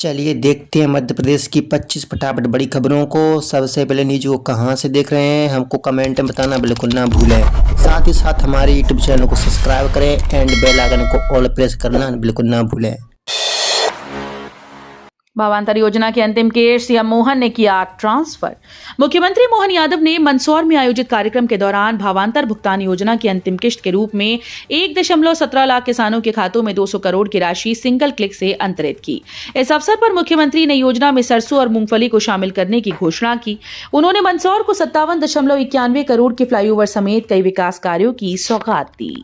चलिए देखते हैं मध्य प्रदेश की 25 फटाफट बड़ी खबरों को। सबसे पहले न्यूज को कहां से देख रहे हैं हमको कमेंट में बताना बिल्कुल ना भूलें। साथ ही साथ हमारे यूट्यूब चैनल को सब्सक्राइब करें एंड बेल आइकन को ऑल प्रेस करना बिल्कुल ना भूलें। भावांतर योजना के अंतिम किस्त सीएम मोहन ने किया ट्रांसफर। मुख्यमंत्री मोहन यादव ने मंदसौर में आयोजित कार्यक्रम के दौरान भावांतर भुगतान योजना की अंतिम किस्त के रूप में 1.17 लाख किसानों के खातों में 200 करोड़ की राशि सिंगल क्लिक से अंतरित की। इस अवसर पर मुख्यमंत्री ने योजना में सरसों और मूंगफली को शामिल करने की घोषणा की। उन्होंने मंदसौर को 57.91 करोड़ के फ्लाईओवर समेत कई विकास कार्यों की सौगात दी।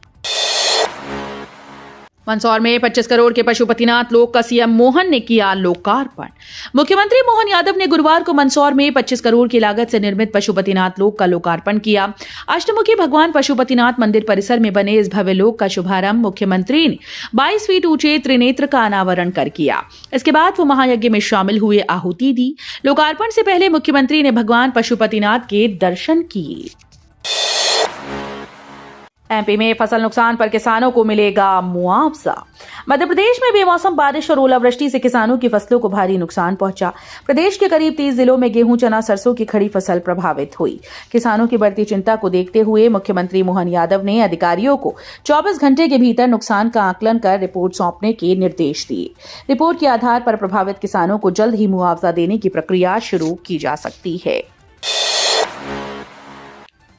मंदसौर में 25 करोड़ के पशुपतिनाथ लोक का सीएम मोहन ने किया लोकार्पण। मुख्यमंत्री मोहन यादव ने गुरुवार को मंदसौर में 25 करोड़ की लागत से निर्मित पशुपतिनाथ लोक का लोकार्पण किया। अष्टमुखी भगवान पशुपतिनाथ मंदिर परिसर में बने इस भव्य लोक का शुभारंभ मुख्यमंत्री ने 22 फीट ऊंचे त्रिनेत्र का अनावरण कर किया। इसके बाद वो महायज्ञ में शामिल हुए, आहुति दी। लोकार्पण से पहले मुख्यमंत्री ने भगवान पशुपतिनाथ के दर्शन किए। एमपी में फसल नुकसान पर किसानों को मिलेगा मुआवजा। मध्य प्रदेश में बेमौसम बारिश और ओलावृष्टि से किसानों की फसलों को भारी नुकसान पहुंचा। प्रदेश के करीब 30 जिलों में गेहूं, चना, सरसों की खड़ी फसल प्रभावित हुई। किसानों की बढ़ती चिंता को देखते हुए मुख्यमंत्री मोहन यादव ने अधिकारियों को 24 घंटे के भीतर नुकसान का आकलन कर रिपोर्ट सौंपने के निर्देश दिए। रिपोर्ट के आधार पर प्रभावित किसानों को जल्द ही मुआवजा देने की प्रक्रिया शुरू की जा सकती है।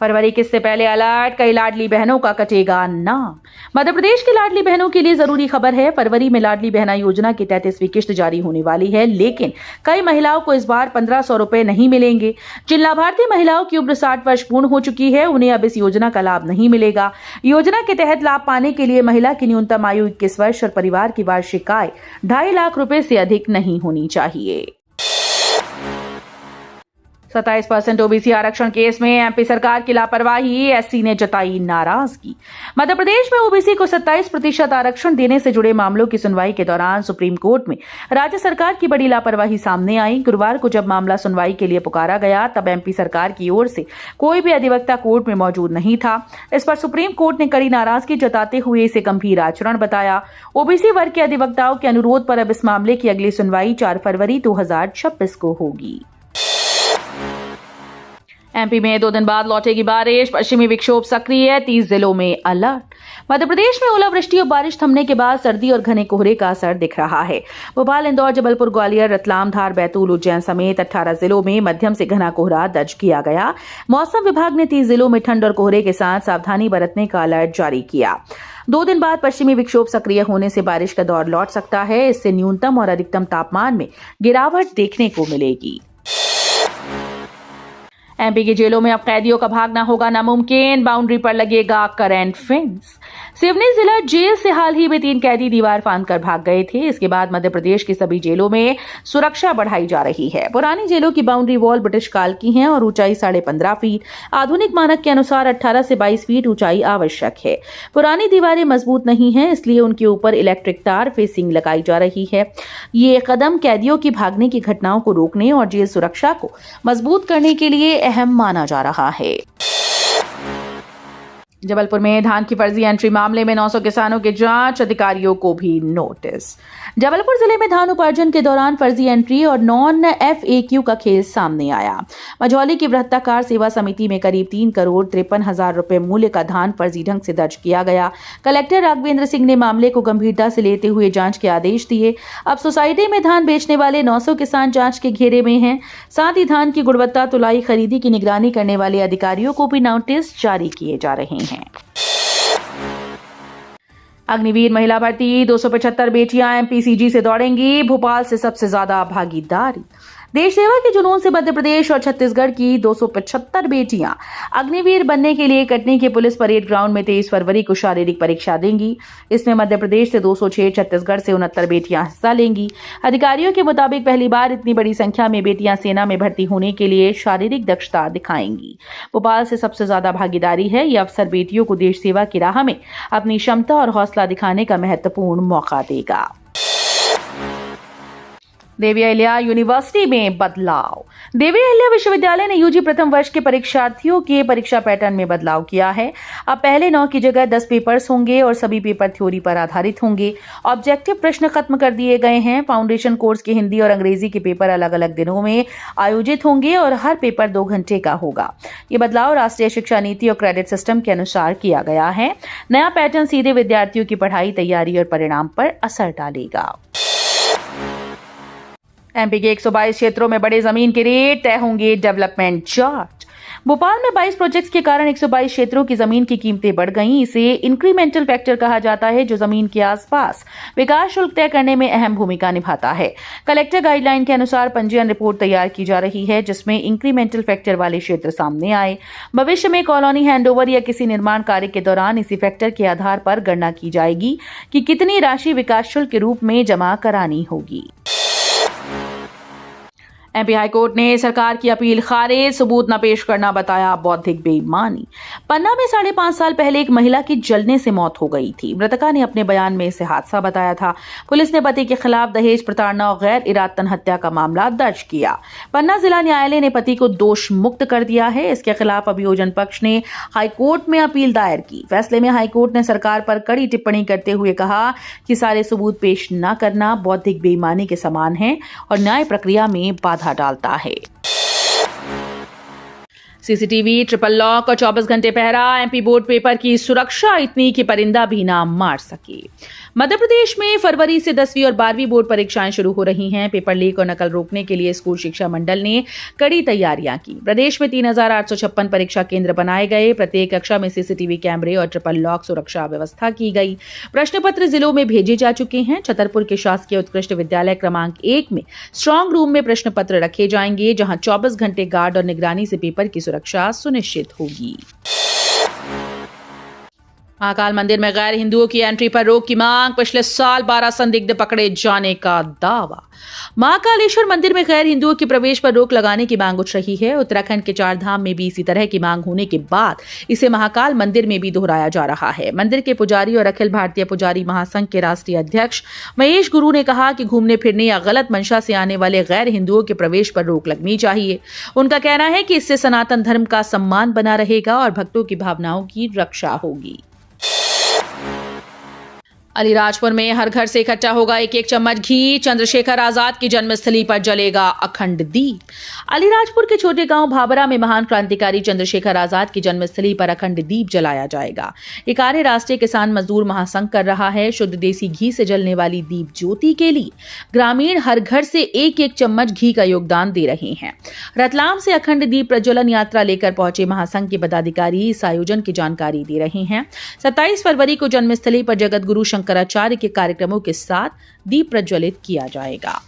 फरवरी किस्त से पहले अलर्ट, कई लाडली बहनों का कटेगा नाम। मध्य प्रदेश की लाडली बहनों के लिए जरूरी खबर है। फरवरी में लाडली बहना योजना की 33वीं किस्त जारी होने वाली है, लेकिन कई महिलाओं को इस बार 1500 रुपए नहीं मिलेंगे। जिन लाभार्थी महिलाओं की उम्र 60 वर्ष पूर्ण हो चुकी है, उन्हें अब इस योजना का लाभ नहीं मिलेगा। योजना के तहत लाभ पाने के लिए महिला की न्यूनतम आयु 21 वर्ष और परिवार की वार्षिक आय 2.5 लाख रुपए से अधिक नहीं होनी चाहिए। 27% ओबीसी आरक्षण केस में एमपी सरकार की लापरवाही, एससी ने जताई नाराजगी। मध्य प्रदेश में ओबीसी को 27% आरक्षण देने से जुड़े मामलों की सुनवाई के दौरान सुप्रीम कोर्ट में राज्य सरकार की बड़ी लापरवाही सामने आई। गुरुवार को जब मामला सुनवाई के लिए पुकारा गया, तब एमपी सरकार की ओर से कोई भी अधिवक्ता कोर्ट में मौजूद नहीं था। इस पर सुप्रीम कोर्ट ने कड़ी नाराजगी जताते हुए इसे गंभीर आचरण बताया। ओबीसी वर्ग के अधिवक्ताओं के अनुरोध पर अब इस मामले की अगली सुनवाई 4 फरवरी 2026 को होगी। एमपी में 2 दिन बाद लौटेगी बारिश, पश्चिमी विक्षोभ सक्रिय, 30 जिलों में अलर्ट। मध्य प्रदेश में ओलावृष्टि और बारिश थमने के बाद सर्दी और घने कोहरे का असर दिख रहा है। भोपाल, इंदौर, जबलपुर, ग्वालियर, रतलाम, धार, बैतूल, उज्जैन समेत 18 जिलों में मध्यम से घना कोहरा दर्ज किया गया। मौसम विभाग ने 30 जिलों में ठंड और कोहरे के साथ सावधानी बरतने का अलर्ट जारी किया। 2 दिन बाद पश्चिमी विक्षोभ सक्रिय होने से बारिश का दौर लौट सकता है। इससे न्यूनतम और अधिकतम तापमान में गिरावट देखने को मिलेगी। एमपी की जेलों में अब कैदियों का भागना होगा नामुमकिन, बाउंड्री पर लगेगा करंट फेंस। सिवनी जिला जेल से हाल ही में 3 कैदी दीवार फांदकर भाग गए थे। इसके बाद मध्य प्रदेश की सभी जेलों में सुरक्षा बढ़ाई जा रही है। पुरानी जेलों की बाउंड्री वॉल ब्रिटिश काल की हैं और ऊंचाई 15.5 फीट, आधुनिक मानक के अनुसार 18 से 22 फीट ऊंचाई आवश्यक है। पुरानी दीवारें मजबूत नहीं हैं, इसलिए उनके ऊपर इलेक्ट्रिक तार फेसिंग लगाई जा रही है। ये कदम कैदियों की भागने की घटनाओं को रोकने और जेल सुरक्षा को मजबूत करने के लिए अहम माना जा रहा है। जबलपुर में धान की फर्जी एंट्री मामले में 900 किसानों की जांच, अधिकारियों को भी नोटिस। जबलपुर जिले में धान उपार्जन के दौरान फर्जी एंट्री और नॉन FAQ का खेल सामने आया। मझौली की वृत्ताकार सेवा समिति में करीब 3 करोड़ 53 हजार रुपए मूल्य का धान फर्जी ढंग से दर्ज किया गया। कलेक्टर राघवेंद्र सिंह ने मामले को गंभीरता से लेते हुए जांच के आदेश दिए। अब सोसाइटी में धान बेचने वाले 900 किसान जांच के घेरे में हैं। साथ ही धान की गुणवत्ता, तुलाई, खरीदी की निगरानी करने वाले अधिकारियों को भी नोटिस जारी किए जा रहे हैं। अग्निवीर महिला भर्ती, 275 बेटियां MPCG से दौड़ेंगी। भोपाल से सबसे ज्यादा भागीदारी। देश सेवा के जुनून से मध्य प्रदेश और छत्तीसगढ़ की 275 बेटियां अग्निवीर बनने के लिए कटनी के पुलिस परेड ग्राउंड में 23 फरवरी को शारीरिक परीक्षा देंगी। इसमें मध्य प्रदेश से 206, छत्तीसगढ़ से 69 बेटियां हिस्सा लेंगी। अधिकारियों के मुताबिक पहली बार इतनी बड़ी संख्या में बेटियां सेना में भर्ती होने के लिए शारीरिक दक्षता दिखाएंगी। भोपाल से सबसे ज्यादा भागीदारी है। यह अवसर बेटियों को देश सेवा की राह में अपनी क्षमता और हौसला दिखाने का महत्वपूर्ण मौका देगा। देवी अहिल्या यूनिवर्सिटी में बदलाव। देवी अहिल्या विश्वविद्यालय ने यूजी प्रथम वर्ष के परीक्षार्थियों के परीक्षा पैटर्न में बदलाव किया है। अब पहले 9 की जगह 10 पेपर्स होंगे और सभी पेपर थ्योरी पर आधारित होंगे। ऑब्जेक्टिव प्रश्न खत्म कर दिए गए हैं। फाउंडेशन कोर्स के हिंदी और अंग्रेजी के पेपर अलग अलग दिनों में आयोजित होंगे और हर पेपर 2 घंटे का होगा। ये बदलाव राष्ट्रीय शिक्षा नीति और क्रेडिट सिस्टम के अनुसार किया गया है। नया पैटर्न सीधे विद्यार्थियों की पढ़ाई, तैयारी और परिणाम पर असर डालेगा। एमपी के 122 क्षेत्रों में बड़े जमीन के रेट, तय होंगे डेवलपमेंट चार्ट। भोपाल में 22 प्रोजेक्ट्स के कारण 122 क्षेत्रों की जमीन की कीमतें बढ़ गईं। इसे इंक्रीमेंटल फैक्टर कहा जाता है, जो जमीन के आसपास विकास शुल्क तय करने में अहम भूमिका निभाता है। कलेक्टर गाइडलाइन के अनुसार पंजीयन रिपोर्ट तैयार की जा रही है, जिसमें इंक्रीमेंटल फैक्टर वाले क्षेत्र सामने आए। भविष्य में कॉलोनी हैंडओवर या किसी निर्माण कार्य के दौरान इसी फैक्टर के आधार पर गणना की जाएगी कि कितनी राशि विकास शुल्क के रूप में जमा करानी होगी। एमपी हाईकोर्ट ने सरकार की अपील खारिज, सबूत न पेश करना बताया बौद्धिक बेईमानी। पन्ना में 5.5 साल पहले एक महिला की जलने से मौत हो गई थी। मृतका ने अपने बयान में इसे हादसा बताया था। पुलिस ने पति के खिलाफ दहेज प्रताड़ना और गैर इरादतन हत्या का मामला दर्ज किया। पन्ना जिला न्यायालय ने पति को दोष मुक्त कर दिया है। इसके खिलाफ अभियोजन पक्ष ने हाईकोर्ट में अपील दायर की। फैसले में हाईकोर्ट ने सरकार पर कड़ी टिप्पणी करते हुए कहा कि सारे सबूत पेश न करना बौद्धिक बेईमानी के समान है और न्याय प्रक्रिया में बाधा डालता है। सीसीटीवी, ट्रिपल लॉक और 24 घंटे पहरा, एमपी बोर्ड पेपर की सुरक्षा इतनी कि परिंदा भी ना मार सके। मध्य प्रदेश में फरवरी से 10वीं और 12वीं बोर्ड परीक्षाएं शुरू हो रही हैं। पेपर लीक और नकल रोकने के लिए स्कूल शिक्षा मंडल ने कड़ी तैयारियां की। प्रदेश में 3856 परीक्षा केंद्र बनाए गए। प्रत्येक कक्षा में सीसीटीवी कैमरे और ट्रिपल लॉक सुरक्षा व्यवस्था की गई। प्रश्न पत्र जिलों में भेजे जा चुके हैं। छतरपुर के शासकीय उत्कृष्ट विद्यालय क्रमांक 1 में स्ट्रांग रूम में प्रश्न पत्र रखे जाएंगे, जहां 24 घंटे गार्ड और निगरानी से पेपर की सुरक्षा सुनिश्चित होगी। महाकाल मंदिर में गैर हिंदुओं की एंट्री पर रोक की मांग, पिछले साल 12 संदिग्ध पकड़े जाने का दावा। महाकालेश्वर मंदिर में गैर हिंदुओं के प्रवेश पर रोक लगाने की मांग उठ रही है। उत्तराखंड के 4 धाम में भी इसी तरह की मांग होने के बाद इसे महाकाल मंदिर में भी दोहराया जा रहा है। मंदिर के पुजारी और अखिल भारतीय पुजारी महासंघ के राष्ट्रीय अध्यक्ष महेश गुरु ने कहा कि घूमने फिरने या गलत मंशा से आने वाले गैर हिंदुओं के प्रवेश पर रोक लगनी चाहिए। उनका कहना है कि इससे सनातन धर्म का सम्मान बना रहेगा और भक्तों की भावनाओं की रक्षा होगी। अलीराजपुर में हर घर से इकट्ठा होगा 1-1 चम्मच घी। चंद्रशेखर आजाद की जन्मस्थली पर जलेगा अखंड दीप। अलीराजपुर के छोटे गांव भाबरा में महान क्रांतिकारी चंद्रशेखर आजाद की जन्मस्थली पर अखंड दीप जलाया जाएगा। ये कार्य राष्ट्रीय किसान मजदूर महासंघ कर रहा है। शुद्ध देसी घी से जलने वाली दीप ज्योति के लिए ग्रामीण हर घर से 1-1 चम्मच घी का योगदान दे रहे हैं। रतलाम से अखंड दीप प्रज्वलन यात्रा लेकर पहुंचे महासंघ के पदाधिकारी इस आयोजन की जानकारी दे रहे हैं। 27 फरवरी को जन्मस्थली पर जगत गुरु शंकराचार्य के कार्यक्रमों के साथ दीप प्रज्वलित किया जाएगा।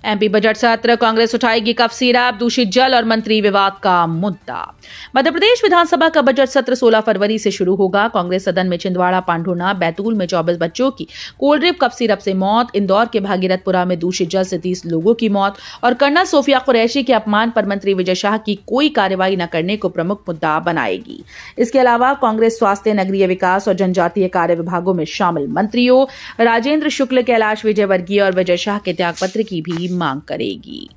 एमपी बजट सत्र, कांग्रेस उठाएगी कफ सिरप, दूषित जल और मंत्री विवाद का मुद्दा। मध्य प्रदेश विधानसभा का बजट सत्र 16 फरवरी से शुरू होगा। कांग्रेस सदन में छिंदवाड़ा, पांढुना, बैतूल में 24 बच्चों की कोल्ड ड्रिप कफ सिरप से मौत, इंदौर के भागीरथपुरा में दूषित जल से 30 लोगों की मौत और कर्नल सोफिया कुरैशी के अपमान पर मंत्री विजय शाह की कोई कार्रवाई न करने को प्रमुख मुद्दा बनाएगी। इसके अलावा कांग्रेस स्वास्थ्य, नगरीय विकास और जनजातीय कार्य विभागों में शामिल मंत्रियों राजेंद्र शुक्ल, कैलाश विजयवर्गीय और विजय शाह के त्यागपत्र की भी मांग करेगी।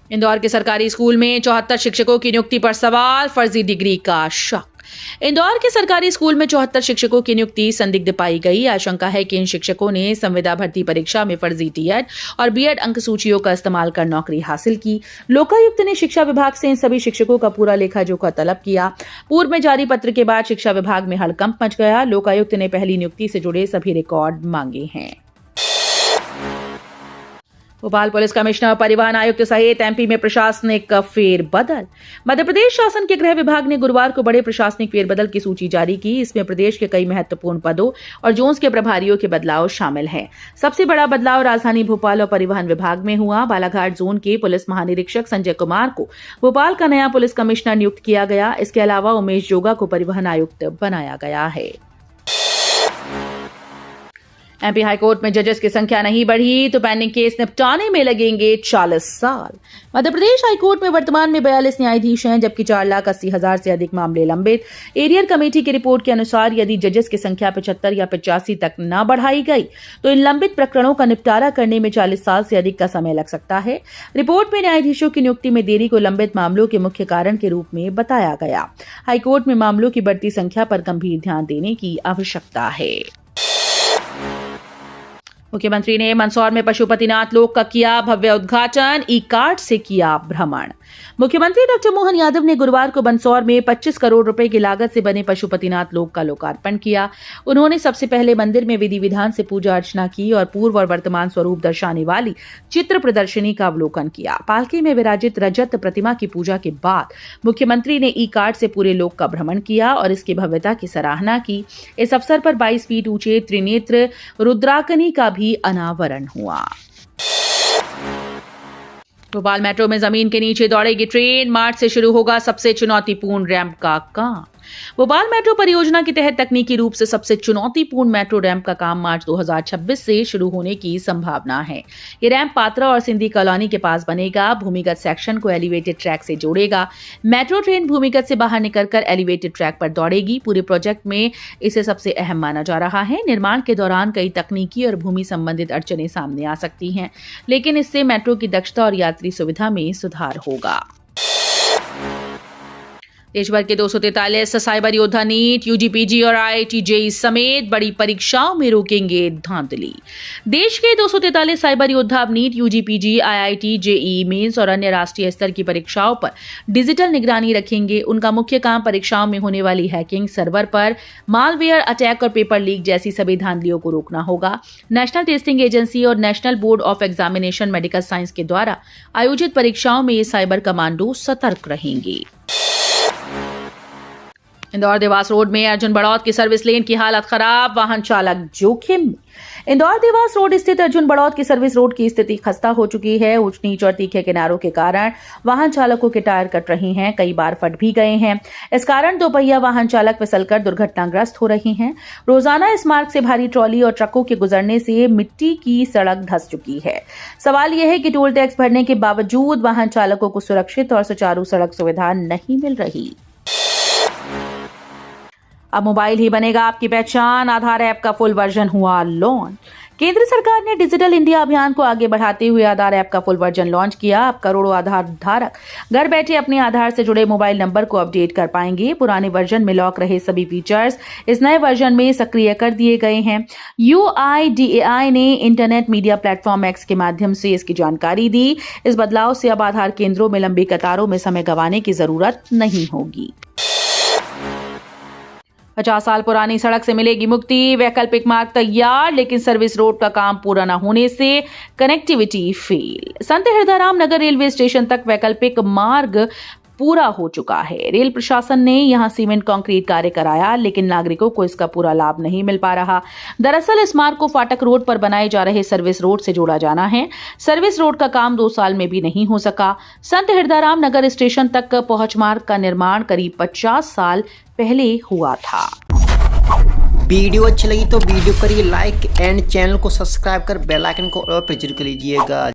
इंदौर के सरकारी स्कूल में 74 शिक्षकों की नियुक्ति पर सवाल, फर्जी डिग्री का शक। इंदौर के सरकारी स्कूल में 74 शिक्षकों की नियुक्ति संदिग्ध पाई गई। आशंका है कि इन शिक्षकों ने संविदा भर्ती परीक्षा में फर्जी टीएड और बीएड अंक सूचियों का इस्तेमाल कर नौकरी हासिल की। लोकायुक्त ने शिक्षा विभाग से इन सभी शिक्षकों का पूरा लेखा जोखा तलब किया। पूर्व में जारी पत्र के बाद शिक्षा विभाग में हड़कंप मच गया। लोकायुक्त ने पहली नियुक्ति से जुड़े सभी रिकॉर्ड मांगे हैं। भोपाल पुलिस कमिश्नर और परिवहन आयुक्त सहित एमपी में प्रशासनिक फेरबदल। मध्य प्रदेश शासन के गृह विभाग ने गुरुवार को बड़े प्रशासनिक फेरबदल की सूची जारी की। इसमें प्रदेश के कई महत्वपूर्ण पदों और जोन्स के प्रभारियों के बदलाव शामिल हैं। सबसे बड़ा बदलाव राजधानी भोपाल और परिवहन विभाग में हुआ। बालाघाट जोन के पुलिस महानिरीक्षक संजय कुमार को भोपाल का नया पुलिस कमिश्नर नियुक्त किया गया। इसके अलावा उमेश जोगा को परिवहन आयुक्त बनाया गया है। एमपी हाईकोर्ट में जजेस की संख्या नहीं बढ़ी तो पेंडिंग केस निपटाने में लगेंगे 40 साल। मध्य प्रदेश हाईकोर्ट में वर्तमान में 42 न्यायाधीश हैं, जबकि 4,80,000 से अधिक मामले लंबित। एरियर कमेटी की रिपोर्ट के अनुसार यदि जजेस की संख्या 75 या 85 तक न बढ़ाई गई तो इन लंबित प्रकरणों का निपटारा करने में 40 साल से अधिक का समय लग सकता है। रिपोर्ट में न्यायाधीशों की नियुक्ति में देरी को लंबित मामलों के मुख्य कारण के रूप में बताया गया। हाईकोर्ट में मामलों की बढ़ती संख्या पर गंभीर ध्यान देने की आवश्यकता है। मुख्यमंत्री ने मंदसौर में पशुपतिनाथ लोक का किया भव्य उद्घाटन, ई कार्ट से किया भ्रमण। मुख्यमंत्री डॉक्टर मोहन यादव ने गुरुवार को मंदसौर में 25 करोड़ रुपए की लागत से बने पशुपतिनाथ लोक का लोकार्पण किया। उन्होंने सबसे पहले मंदिर में विधि विधान से पूजा अर्चना की और पूर्व और वर्तमान स्वरूप दर्शाने वाली चित्र प्रदर्शनी का अवलोकन किया। पालकी में विराजित रजत प्रतिमा की पूजा के बाद मुख्यमंत्री ने ई कार्ट से पूरे लोक का भ्रमण किया और इसकी भव्यता की सराहना की। इस अवसर पर 22 फीट ऊंचे त्रिनेत्र रुद्राकनी का भी अनावरण हुआ। भोपाल मेट्रो में जमीन के नीचे दौड़ेगी ट्रेन, मार्च से शुरू होगा सबसे चुनौतीपूर्ण रैंप का काम। भोपाल मेट्रो परियोजना के तहत तकनीकी रूप से सबसे चुनौतीपूर्ण मेट्रो रैंप का काम मार्च 2026 से शुरू होने की संभावना है। ये रैंप पात्रा और सिंधी कॉलोनी के पास बनेगा। भूमिगत सेक्शन को एलिवेटेड ट्रैक से जोड़ेगा। मेट्रो ट्रेन भूमिगत से बाहर निकलकर एलिवेटेड ट्रैक पर दौड़ेगी। पूरे प्रोजेक्ट में इसे सबसे अहम माना जा रहा है। निर्माण के दौरान कई तकनीकी और भूमि संबंधित अड़चनें सामने आ सकती हैं, लेकिन इससे मेट्रो की दक्षता और यात्री सुविधा में सुधार होगा। देश भर के 243 साइबर योद्धा नीट, यूजीपीजी और आईआईटी जेईई समेत बड़ी परीक्षाओं में रोकेंगे धांधली। देश के 243 साइबर योद्धा अब NEET, UG PG, IIT, JEE mains और अन्य राष्ट्रीय स्तर की परीक्षाओं पर डिजिटल निगरानी रखेंगे। उनका मुख्य काम परीक्षाओं में होने वाली हैकिंग, सर्वर पर मालवेयर अटैक और पेपर लीक जैसी सभी धांधलियों को रोकना होगा। नेशनल टेस्टिंग एजेंसी और national board of examination medical science के द्वारा आयोजित परीक्षाओं में ये साइबर कमांडो सतर्क रहेंगे। इंदौर देवास रोड में अर्जुन बड़ौत की सर्विस लेन की हालत खराब, वाहन चालक जोखिम में। इंदौर देवास रोड स्थित अर्जुन बड़ौत की सर्विस रोड की स्थिति खस्ता हो चुकी है। ऊंच नीच और तीखे किनारों के कारण वाहन चालकों के टायर कट रहे हैं, कई बार फट भी गए हैं। इस कारण दोपहिया वाहन चालक फिसलकर दुर्घटनाग्रस्त हो रही हैं। रोजाना इस मार्ग से भारी ट्रॉली और ट्रकों के गुजरने से मिट्टी की सड़क धंस चुकी है। सवाल यह है कि टोल टैक्स भरने के बावजूद वाहन चालकों को सुरक्षित और सुचारू सड़क सुविधा नहीं मिल रही। अब मोबाइल ही बनेगा आपकी पहचान, आधार ऐप का फुल वर्जन हुआ लॉन्च। केंद्र सरकार ने डिजिटल इंडिया अभियान को आगे बढ़ाते हुए आधार ऐप का फुल वर्जन लॉन्च किया। अब करोड़ों आधार धारक घर बैठे अपने आधार से जुड़े मोबाइल नंबर को अपडेट कर पाएंगे। पुराने वर्जन में लॉक रहे सभी फीचर्स इस नए वर्जन में सक्रिय कर दिए गए हैं। UIDAI ने इंटरनेट मीडिया प्लेटफॉर्म एक्स के माध्यम से इसकी जानकारी दी। इस बदलाव से अब आधार केंद्रों में लंबी कतारों में समय गंवाने की जरूरत नहीं होगी। 50 साल पुरानी सड़क से मिलेगी मुक्ति, वैकल्पिक मार्ग तैयार, लेकिन सर्विस रोड का काम पूरा न होने से connectivity fail. Sant Hirdaram Nagar railway station तक वैकल्पिक मार्ग पूरा हो चुका है। रेल प्रशासन ने यहां सीमेंट कंक्रीट कार्य कराया, लेकिन नागरिकों को इसका पूरा लाभ नहीं मिल पा रहा। दरअसल इस मार्ग को फाटक रोड पर बनाए जा रहे सर्विस रोड से जोड़ा जाना है। सर्विस रोड का काम 2 साल में भी नहीं हो सका। संत हिरदाराम नगर स्टेशन तक पहुंच मार्ग का निर्माण करीब 50 साल पहले हुआ था। वीडियो अच्छी लगी तो वीडियो करिए लाइक एंड चैनल को सब्सक्राइब कर बेल आइकन को और प्रेस कर लीजिएगा।